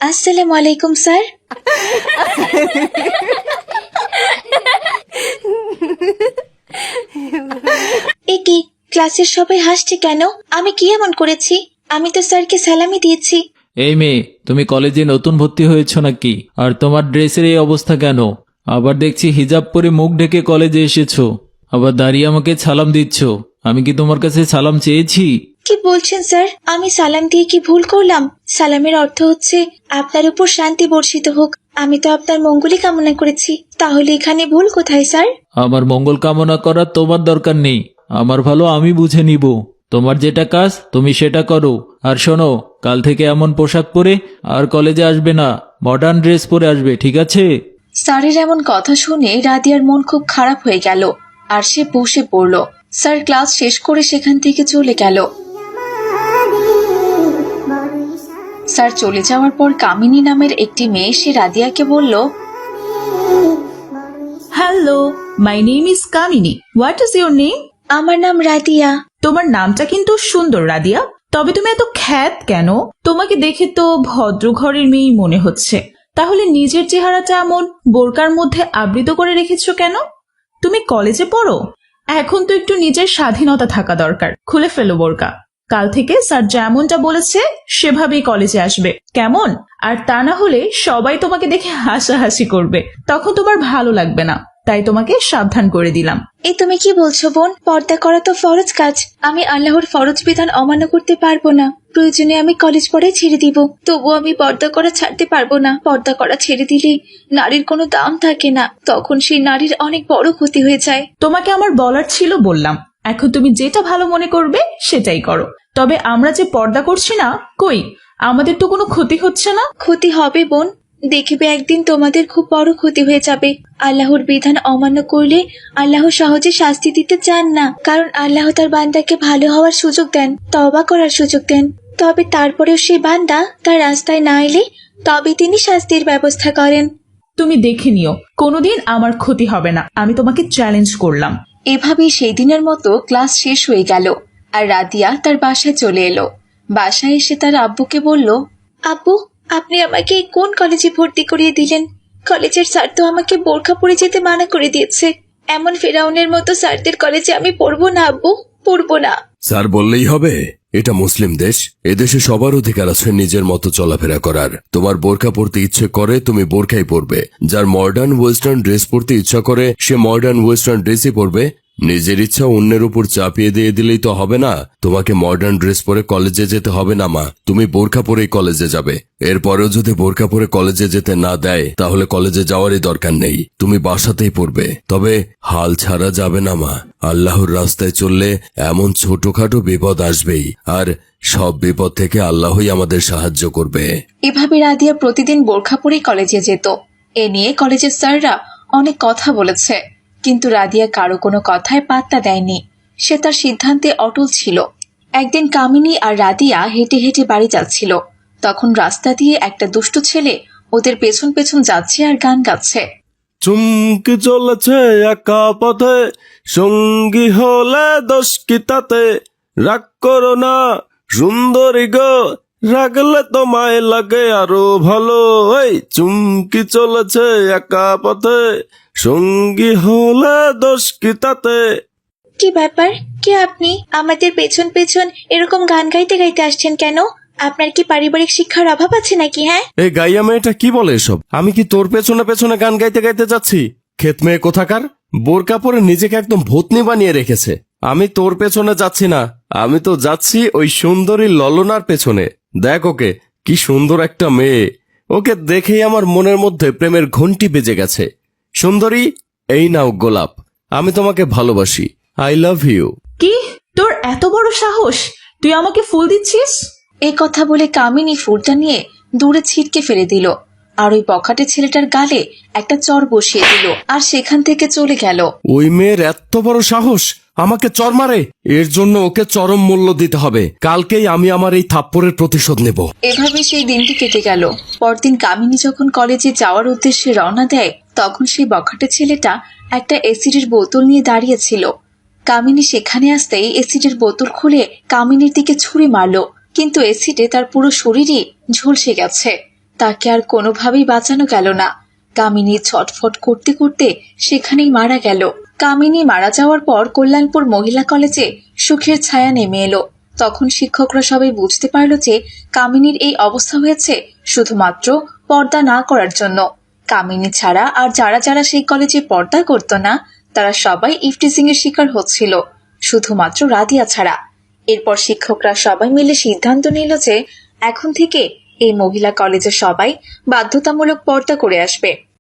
আসসালামু আলাইকুম স্যার। এ কি, ক্লাসের সবাই হাসছে কেন? আমি কি এমন করেছি? আমি তো স্যারকে সালামি দিয়েছি। এই মেয়ে, তুমি কলেজে নতুন ভর্তি হয়েছো নাকি? আর তোমার ড্রেসের এই অবস্থা কেন? আবার দেখছি হিজাব পরে মুখ ঢেকে কলেজে এসেছো, আবার দাঁড়িয়ে আমাকে সালাম দিচ্ছ। আমি কি তোমার কাছে সালাম চেয়েছি? কি বলছেন স্যার? আমি সালাম দিয়ে কি ভুল করলাম? সালামের অর্থ হচ্ছে আপনার উপর শান্তি বর্ষিত হোক। আমি তো আপনার মঙ্গলই কামনা করেছি। তাহলে এখানে ভুল কোথায় স্যার? আমার মঙ্গল কামনা করার তোমার দরকার নেই। আমার ভালো আমি বুঝে নিব। তোমার যেটা কাজ তুমি সেটা করো। আর শোনো, কাল থেকে এমন পোশাক পরে আর কলেজে আসবে না, মডার্ন ড্রেস পরে আসবে, ঠিক আছে? স্যারের এমন কথা শুনে রাদিয়ার মন খুব খারাপ হয়ে গেল, আর সে বসে পড়ল। স্যার ক্লাস শেষ করে সেখান থেকে চলে গেল। স্যার চলে যাওয়ার পর কামিনী নামের একটি মেয়ে সে রাদিয়াকে বলল, hello, my name is Kamini. What is your name? আমার নাম রাদিয়া। তোমার নামটা কিন্তু সুন্দর রাদিয়া, তবে তুমি এত খ্যাত কেন? তোমাকে দেখে তো ভদ্র ঘরের মেয়েই মনে হচ্ছে। তাহলে নিজের চেহারাটা এমন বোরকার মধ্যে আবৃত করে রেখেছো কেন? তুমি কলেজে পড়ো, এখন তো একটু নিজের স্বাধীনতা থাকা দরকার। খুলে ফেলো বোরকা। কাল থেকে স্যার যেমনটা বলেছে সেভাবেই কলেজে আসবে, কেমন? আর তা না হলে সবাই তোমাকে দেখে হাসাহাসি করবে, তখন তোমার ভালো লাগবে না। তাই তোমাকে সাবধান করে দিলাম। এই তুমি কি বলছো বোন? পর্দা করা তো ফরজ কাজ। আমি আল্লাহর ফরজ বিধান অমান্য করতে পারবো না। প্রয়োজনে আমি কলেজ পড়াই ছেড়ে দিব, তবু আমি পর্দা করা ছাড়তে পারবো না। পর্দা করা ছেড়ে দিলে নারীর কোনো দাম থাকে না, তখন সেই নারীর অনেক বড় ক্ষতি হয়ে যায়। তোমাকে আমার বলার ছিল বললাম, এখন তুমি যেটা ভালো মনে করবে সেটাই করো। তবে আমরা যে পর্দা করছি না, কই আমাদের তো কোনো ক্ষতি হচ্ছে না। ক্ষতি হবে বোন, দেখবে একদিন তোমাদের খুব বড় ক্ষতি হয়ে যাবে। আল্লাহর বিধান অমান্য করলে আল্লাহ সহজে শাস্তি দিতে চান না, কারণ আল্লাহ তার বান্দাকে ভালো হওয়ার সুযোগ দেন, তওবা করার সুযোগ দেন। তবে তারপরেও সেই বান্দা তার রাস্তায় না এলে তবে তিনি শাস্তির ব্যবস্থা করেন। তুমি দেখে নিও, কোনোদিন আমার ক্ষতি হবে না, আমি তোমাকে চ্যালেঞ্জ করলাম। এভাবেই সেই দিনের মতো ক্লাস শেষ হয়ে গেল, আর রাদিয়া তার বাসায় চলে এলো। বাসায় এসে তার আব্বুকে বলল, আব্বু, আপনি আমাকে কোন কলেজে ভর্তি করিয়ে দিলেন? কলেজের স্যার তো আমাকে বোরখা পরে যেতে মানা করে দিয়েছে। এমন ফেরাউনের মতো স্যারদের কলেজে আমি পড়বো না আব্বু, পড়বো না। স্যার বললেই হবে? এটা মুসলিম দেশ, এদেশে সবার অধিকার আছে নিজের মতো চলাফেরা করার। তোমার বোরকা পরতে ইচ্ছে করে তুমি বোরকাই পরবে, যার মডার্ন ওয়েস্টার্ন ড্রেস পরতে ইচ্ছা করে সে মডার্ন ওয়েস্টার্ন ড্রেসই পরবে। নিজের ইচ্ছা অন্যের উপর চাপিয়ে দিয়ে দিলেই তো হবে না। তোমাকে মডার্ন ড্রেস পরে কলেজে যেতে হবে না মা, তুমি বোরকা পরেই কলেজে যাবে। এরপরেও যদি বোরকা পরে কলেজে যেতে না দেয় তাহলে কলেজে যাওয়ারই দরকার নেই, তুমি বাসাতেই পড়বে। তবে হাল ছাড়া যাবে না মা, আল্লাহর রাস্তায় চললে এমন ছোটখাটো বিপদ আসবেই, আর সব বিপদ থেকে আল্লাহই আমাদের সাহায্য করবে। এভাবে রাদিয়া প্রতিদিন বোরখা পরেই কলেজে যেত। এ নিয়ে কলেজের স্যাররা অনেক কথা বলেছে, কিন্তু রাদিয়া কারো কোনো কথায় পাত্তা দেয়নি। সে তার সিদ্ধান্তে অটল ছিল। একদিন কামিনী আর রাদিয়া হেঁটে হেঁটে বাড়ি যাচ্ছিল। তখন রাস্তা দিয়ে একটা দুষ্টু ছেলে ওদের পেছন পেছন যাচ্ছে আর গান গাচ্ছে। চুমকি চলেছে একা পথে, সঙ্গী হলে দোষ কি তাতে, রাগ করো না সুন্দরী গো, রাগলে তোমায় লাগে আরো ভালো। এই চুমকি চলেছে একা পথে, সঙ্গী হলে দোষ কি তাতে। কি ব্যাপার? কে আপনি? আমাদের পেছন পেছন এরকম গান গাইতে গাইতে আসছেন কেন? আপনার কি পারিবারিক শিক্ষার অভাব আছে নাকি? হ্যাঁ, এই গাইয়া মেয়েটা কি বলে এসব? আমি কি তোর পেছনে পেছনে গান গাইতে গাইতে যাচ্ছি? ক্ষেত মেয়ে কোথাকার, বোরকা পরে নিজেকে একদম ভূতনি বানিয়ে রেখেছে। আমি তোর পেছনে যাচ্ছি না, আমি তো যাচ্ছি ওই সুন্দরী ললনার পেছনে। দেখ ওকে, কি সুন্দর একটা মেয়ে, ওকে দেখেই আমার মনের মধ্যে প্রেমের ঘন্টি বেজে গেছে। সুন্দরী, এই নাও গোলাপ, আমি তোমাকে ভালোবাসি, আই লাভ ইউ। কি, তোর এত বড় সাহস, তুই আমাকে ফুল দিচ্ছিস? এই কথা বলে কামিনী ফুলটা নিয়ে দূরে ছিটকে ফেলে দিল, আর ওই বখাটে ছেলেটার গালে একটা চর বসিয়ে দিল, আর সেখান থেকে চলে গেল। ওই মেয়ের এত বড় সাহস আমাকে চর মারে, এর জন্য ওকে চরম মূল্য দিতে হবে। কালকেই আমি আমার এই থাপ্পড়ের প্রতিশোধ নেব। এভাবে সেই দিনটি কেটে গেল। পরদিন কামিনী যখন কলেজে যাওয়ার উদ্দেশ্যে রওনা দেয়, তখন সেই বখাটে ছেলেটা একটা অ্যাসিডের বোতল নিয়ে দাঁড়িয়েছিল। কামিনী সেখানে আসতেই অ্যাসিডের বোতল খুলে কামিনীর দিকে ছুঁড়ে মারল, কিন্তু অ্যাসিডে তার পুরো শরীরই ঝলসে গেছে। তাকে আর কোনোভাবেই বাঁচানো গেল না। কামিনী ছটফট করতে করতে সেখানেই মারা গেল। কামিনী মারা যাওয়ার পর কল্যাণপুর মহিলা কলেজে সুখের ছায়া নেমে এলো। তখন শিক্ষকরা সবাই বুঝতে পারল যে কামিনীর এই অবস্থা হয়েছে শুধুমাত্র পর্দা না করার জন্য। কামিনী ছাড়া আর যারা যারা সেই কলেজে পর্দা করত না তারা সবাই ইফটিজিং এর শিকার হচ্ছিল, শুধুমাত্র রাদিয়া ছাড়া। এরপর শিক্ষকরা সবাই মিলে সিদ্ধান্ত নিল যে এখন থেকে এই মহিলা কলেজে সবাই বাধ্যতামূলক পর্দা করে আসবে।